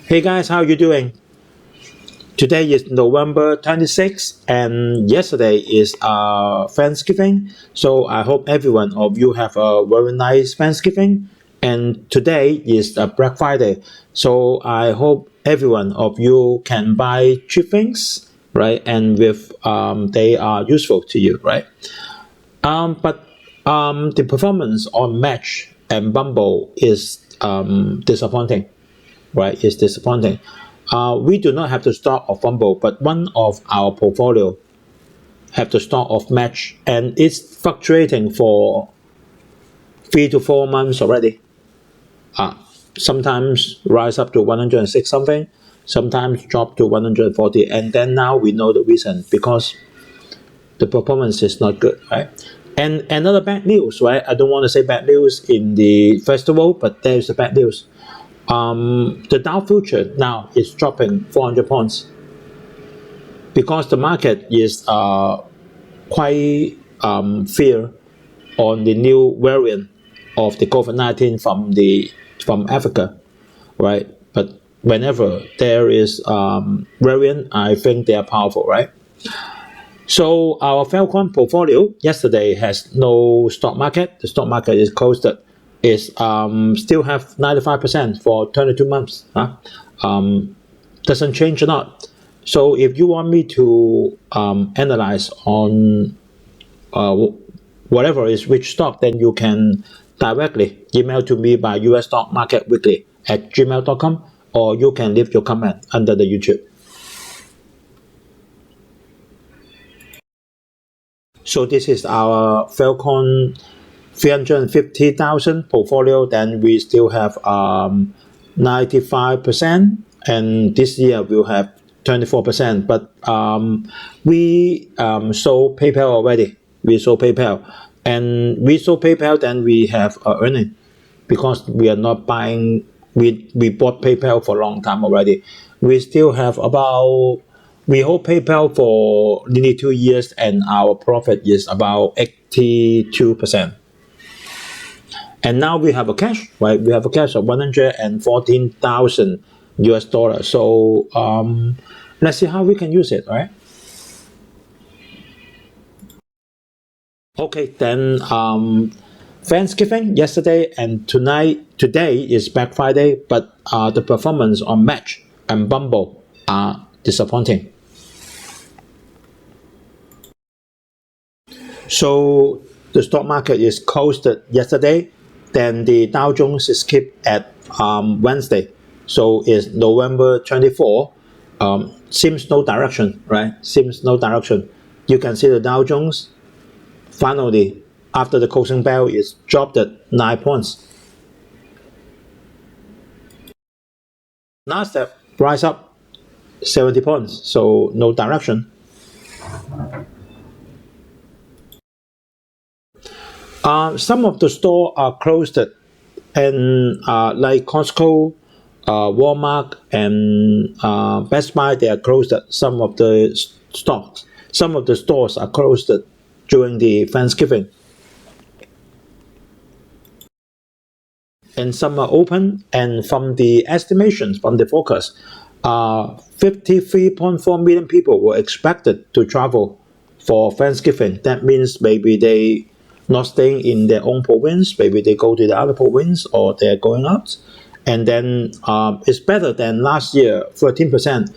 Hey guys, how you doing? Today is November 26th and yesterday is Thanksgiving. So I hope every one of you have a very nice Thanksgiving. And today is Black Friday. So I hope every one of you can buy cheap things, right? And with they are useful to you, right? But the performance on Match and Bumble is disappointing, right? It's disappointing. We do not have the stock of Bumble, but one of our portfolio have the stock of Match, and it's fluctuating for 3 to 4 months already. Sometimes rise up to 106 something, sometimes drop to 140, and then now we know the reason because the performance is not good, right? And another bad news, right? I don't want to say bad news in the festival, but there's the bad news. The Dow future now is dropping 400 points because the market is quite fear on the new variant of the COVID-19 from Africa, right? But whenever there is variant, I think they are powerful, right? So our Falcon portfolio yesterday has no stock market. The stock market is closed. Is still have 95% for 22 months. Doesn't change a lot. So if you want me to analyze on whatever is which stock, then you can directly email to me by usstockmarketweekly@gmail.com, or you can leave your comment under the YouTube. So this is our Falcon 350,000 portfolio. Then we still have 95%, and this year we'll have 24%. But we sold PayPal already. We sold PayPal, and we sold PayPal. Then we have earning because we are not buying. We bought PayPal for a long time already. We still have about. We hold PayPal for nearly 2 years, and our profit is about 82%. And now we have a cash, right? We have a cash of 114,000 US dollars. So let's see how we can use it, right? Okay, then Thanksgiving yesterday and today is Black Friday, but the performance on Match and Bumble are disappointing. So the stock market is closed yesterday. Then the Dow Jones is kept at Wednesday. So it's November 24. Seems no direction, right? Seems no direction. You can see the Dow Jones finally after the closing bell is dropped at 9 points. Nasdaq rise up 70 points. So no direction. Some of the stores are closed, and like Costco, Walmart, and Best Buy, they are closed. Some of the stores are closed during the Thanksgiving, and some are open. And from the estimations, from the forecast, 53.4 million people were expected to travel for Thanksgiving. That means maybe they not staying in their own province, maybe they go to the other province, or they're going out. And then it's better than last year, 13%.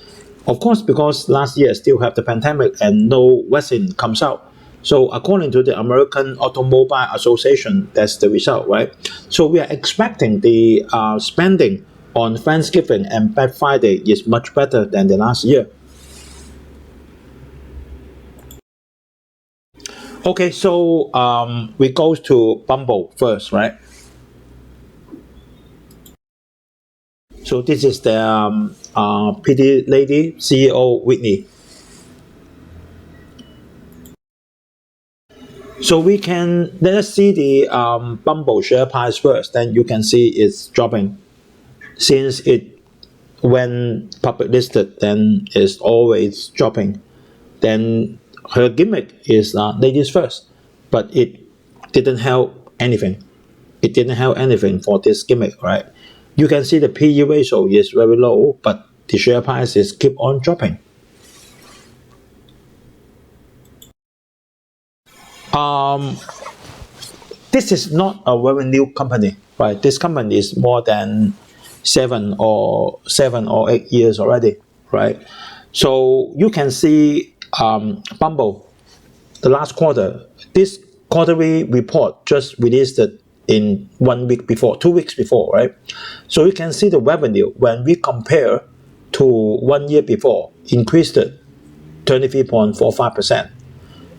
Of course, because last year still have the pandemic and no vaccine comes out. So according to the American Automobile Association, that's the result, right? So we are expecting the spending on Thanksgiving and Black Friday is much better than the last year. Okay, so we go to Bumble first, right? So this is the pretty lady, CEO Whitney. So let us see the Bumble share price first. Then you can see it's dropping since it when public listed. Then it's always dropping. Then her gimmick is ladies first, but it didn't help anything. It didn't help anything for this gimmick, right? You can see the PE ratio is very low, but the share price is keep on dropping. This is not a very new company, right? This company is more than 7 or 8 years already, right? So you can see Bumble, the last quarter, this quarterly report just released it in 1 week before, 2 weeks before, right? So you can see the revenue when we compare to 1 year before, increased it 23.45%.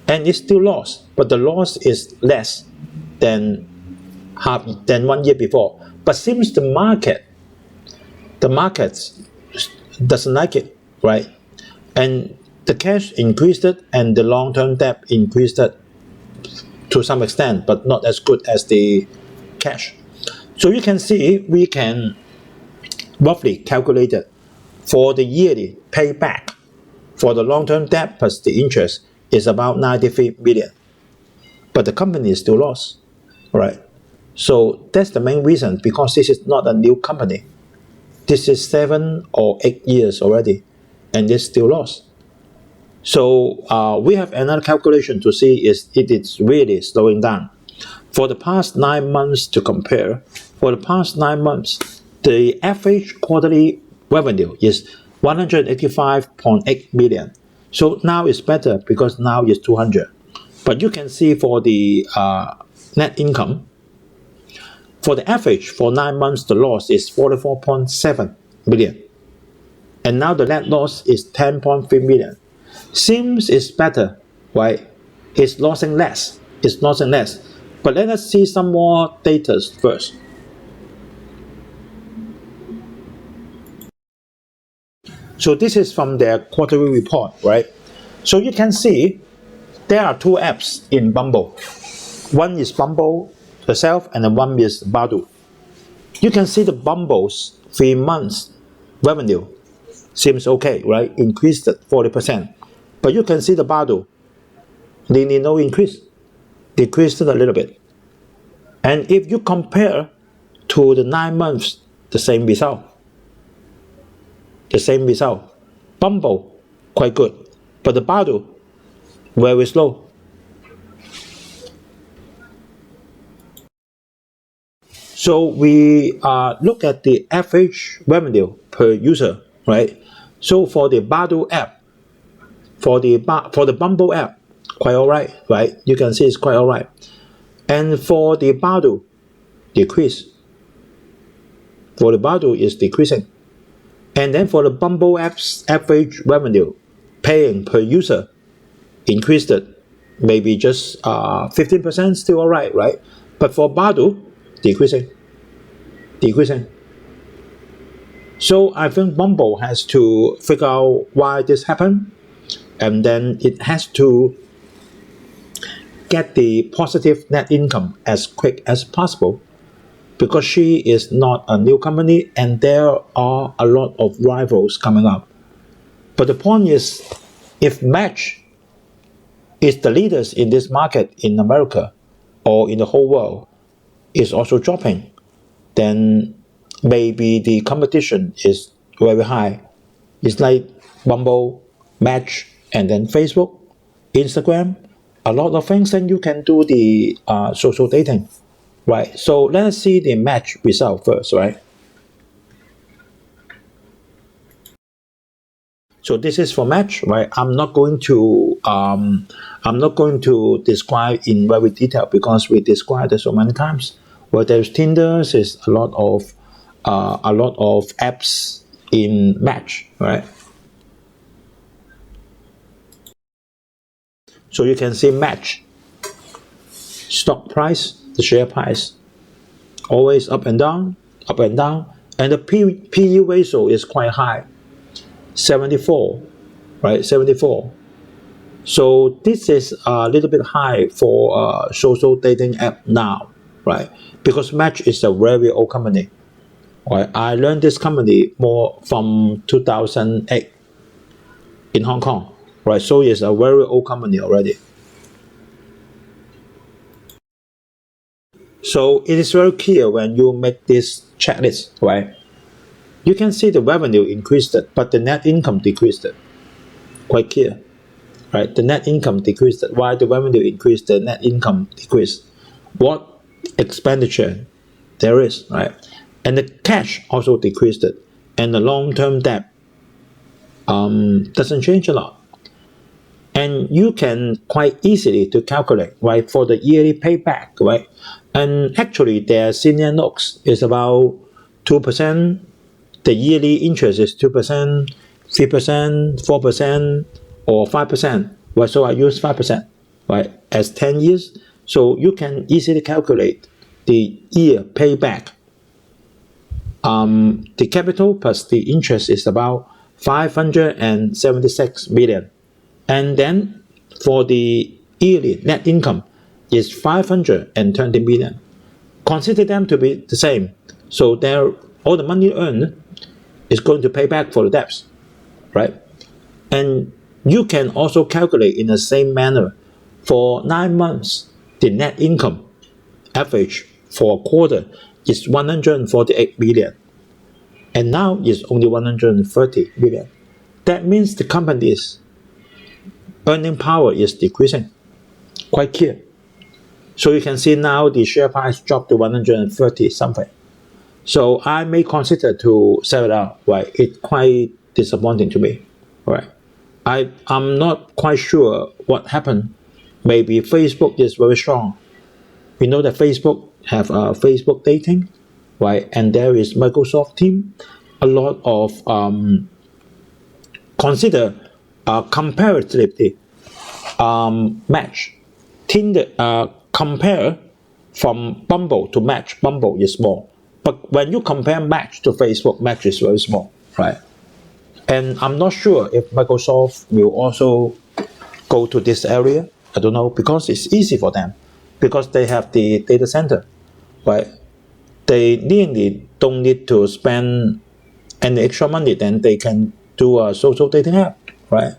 And it's still lost, but the loss is less than 1 year before. But seems the market doesn't like it, right? And the cash increased it, and the long-term debt increased it to some extent, but not as good as the cash. So you can see we can roughly calculate it for the yearly payback for the long-term debt plus the interest is about 93 million. But the company is still lost, right? So that's the main reason, because this is not a new company. This is 7 or 8 years already, and it's still lost. So we have another calculation to see if it is really slowing down. For the past 9 months to compare, for the past 9 months, the average quarterly revenue is 185.8 million. So now it's better because now it's 200. But you can see for the net income, for the average for 9 months, the loss is 44.7 million. And now the net loss is 10.3 million. Seems it's better, right? It's losing less. It's losing less. But let us see some more data first. So this is from their quarterly report, right? So you can see there are 2 apps in Bumble. One is Bumble itself, and then one is Badoo. You can see the Bumble's 3 months revenue seems okay, right? Increased at 40%. But you can see the Badoo, nearly no increase, decreased a little bit. And if you compare to the 9 months, the same result. The same result. Bumble, quite good. But the Badoo, very slow. So we look at the average revenue per user, right? So for the Badoo app, for the Bumble app, quite alright, right? You can see it's quite alright. And for the Badoo, decrease. For the Badoo is decreasing. And then for the Bumble app's average revenue, paying per user, increased it. Maybe just 15%, still alright, right? But for Badoo, decreasing. So I think Bumble has to figure out why this happened, and then it has to get the positive net income as quick as possible, because she is not a new company and there are a lot of rivals coming up. But the point is, if Match is the leaders in this market in America or in the whole world is also dropping, then maybe the competition is very high. It's like Bumble, Match, and then Facebook, Instagram, a lot of things, and you can do the social dating, right? So let us see the Match result first, right? So this is for Match, right? I'm not going to describe in very detail because we described it so many times. Well, there's Tinder, there's a lot of apps in Match, right? So you can see Match stock price, the share price, always up and down, and the PE ratio is quite high, 74, right? 74. So this is a little bit high for a social dating app now, right? Because Match is a very old company. Right? I learned this company more from 2008 in Hong Kong, right? So it's a very old company already. So it is very clear when you make this checklist, right? You can see the revenue increased, but the net income decreased. Quite clear, right? The net income decreased. Why the revenue increased, the net income decreased? What expenditure there is, right? And the cash also decreased, and the long-term debt doesn't change a lot. And you can quite easily to calculate, right, for the yearly payback, right? And actually their senior notes is about 2%. The yearly interest is 2%, 3%, 4%, or 5%. Right, so I use 5%, right, as 10 years. So you can easily calculate the year payback. The capital plus the interest is about 576 million. And then for the yearly net income is 520 million. Consider them to be the same. So all the money earned is going to pay back for the debts, right? And you can also calculate in the same manner for 9 months, the net income average for a quarter is 148 million. And now it's only 130 million. That means the company's earning power is decreasing. Quite clear. So you can see now the share price dropped to 130 something. So I may consider to sell it out, right? It's quite disappointing to me, right? I'm not quite sure what happened. Maybe Facebook is very strong. We know that Facebook have Facebook dating, right? And there is Microsoft team. A lot of consider comparatively match. Compare from Bumble to Match. Bumble is small, but when you compare Match to Facebook, Match is very small, right? And I'm not sure if Microsoft will also go to this area. I don't know, because it's easy for them, because they have the data center, right? They really don't need to spend any extra money, then they can do a social dating app, right?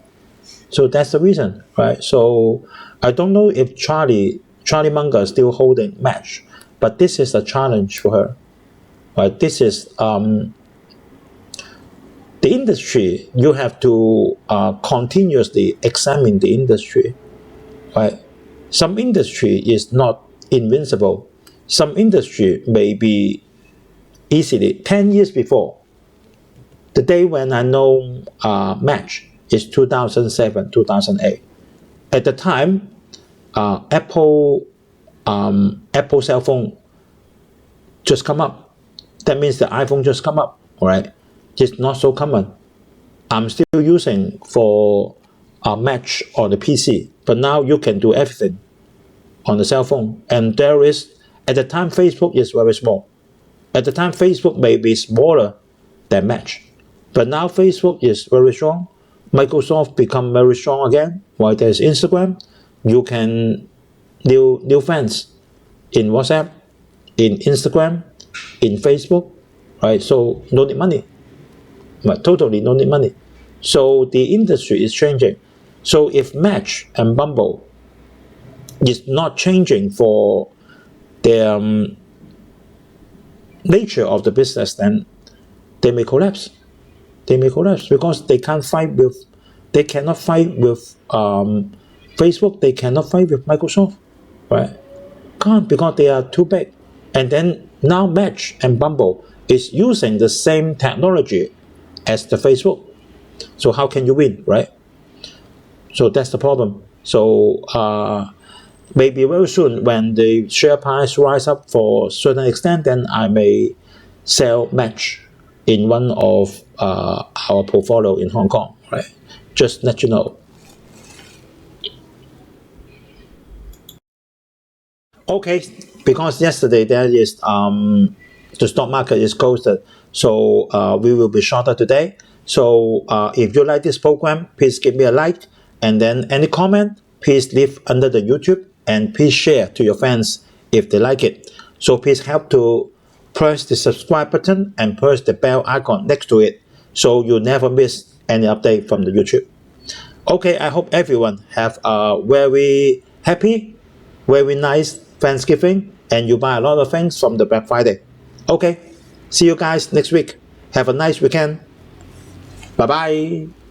So that's the reason, right? So I don't know if Charlie Munger is still holding Match, but this is a challenge for her, right? This is the industry. You have to continuously examine the industry, right? Some industry is not invincible. Some industry may be easily 10 years before. The day when I know Match is 2007, 2008. At the time, Apple cell phone just come up. That means the iPhone just come up, all right? It's not so common. I'm still using for Match on the PC, but now you can do everything on the cell phone. And there is, at the time, Facebook is very small. At the time, Facebook may be smaller than Match, but now Facebook is very strong. Microsoft become very strong again. While there's Instagram, you can new friends in WhatsApp, in Instagram, in Facebook, right? So no need money, but totally no need money. So the industry is changing. So if Match and Bumble is not changing for their nature of the business, then they may collapse. They may collapse because they cannot fight with Facebook. They cannot fight with Microsoft, right? Can't, because they are too big. And then now Match and Bumble is using the same technology as the Facebook. So how can you win, right? So that's the problem. So maybe very soon when the share price rise up for a certain extent, then I may sell Match in one of our portfolio in Hong Kong, right? Just let you know. Okay, because yesterday there is the stock market is closed, so we will be shorter today. So if you like this program, please give me a like, and then any comment, please leave under the YouTube, and please share to your friends if they like it. So please help to press the subscribe button and press the bell icon next to it, so you never miss any update from the YouTube. Okay, I hope everyone have a very happy, very nice Thanksgiving, and you buy a lot of things from the Black Friday. Okay, see you guys next week. Have a nice weekend. Bye bye.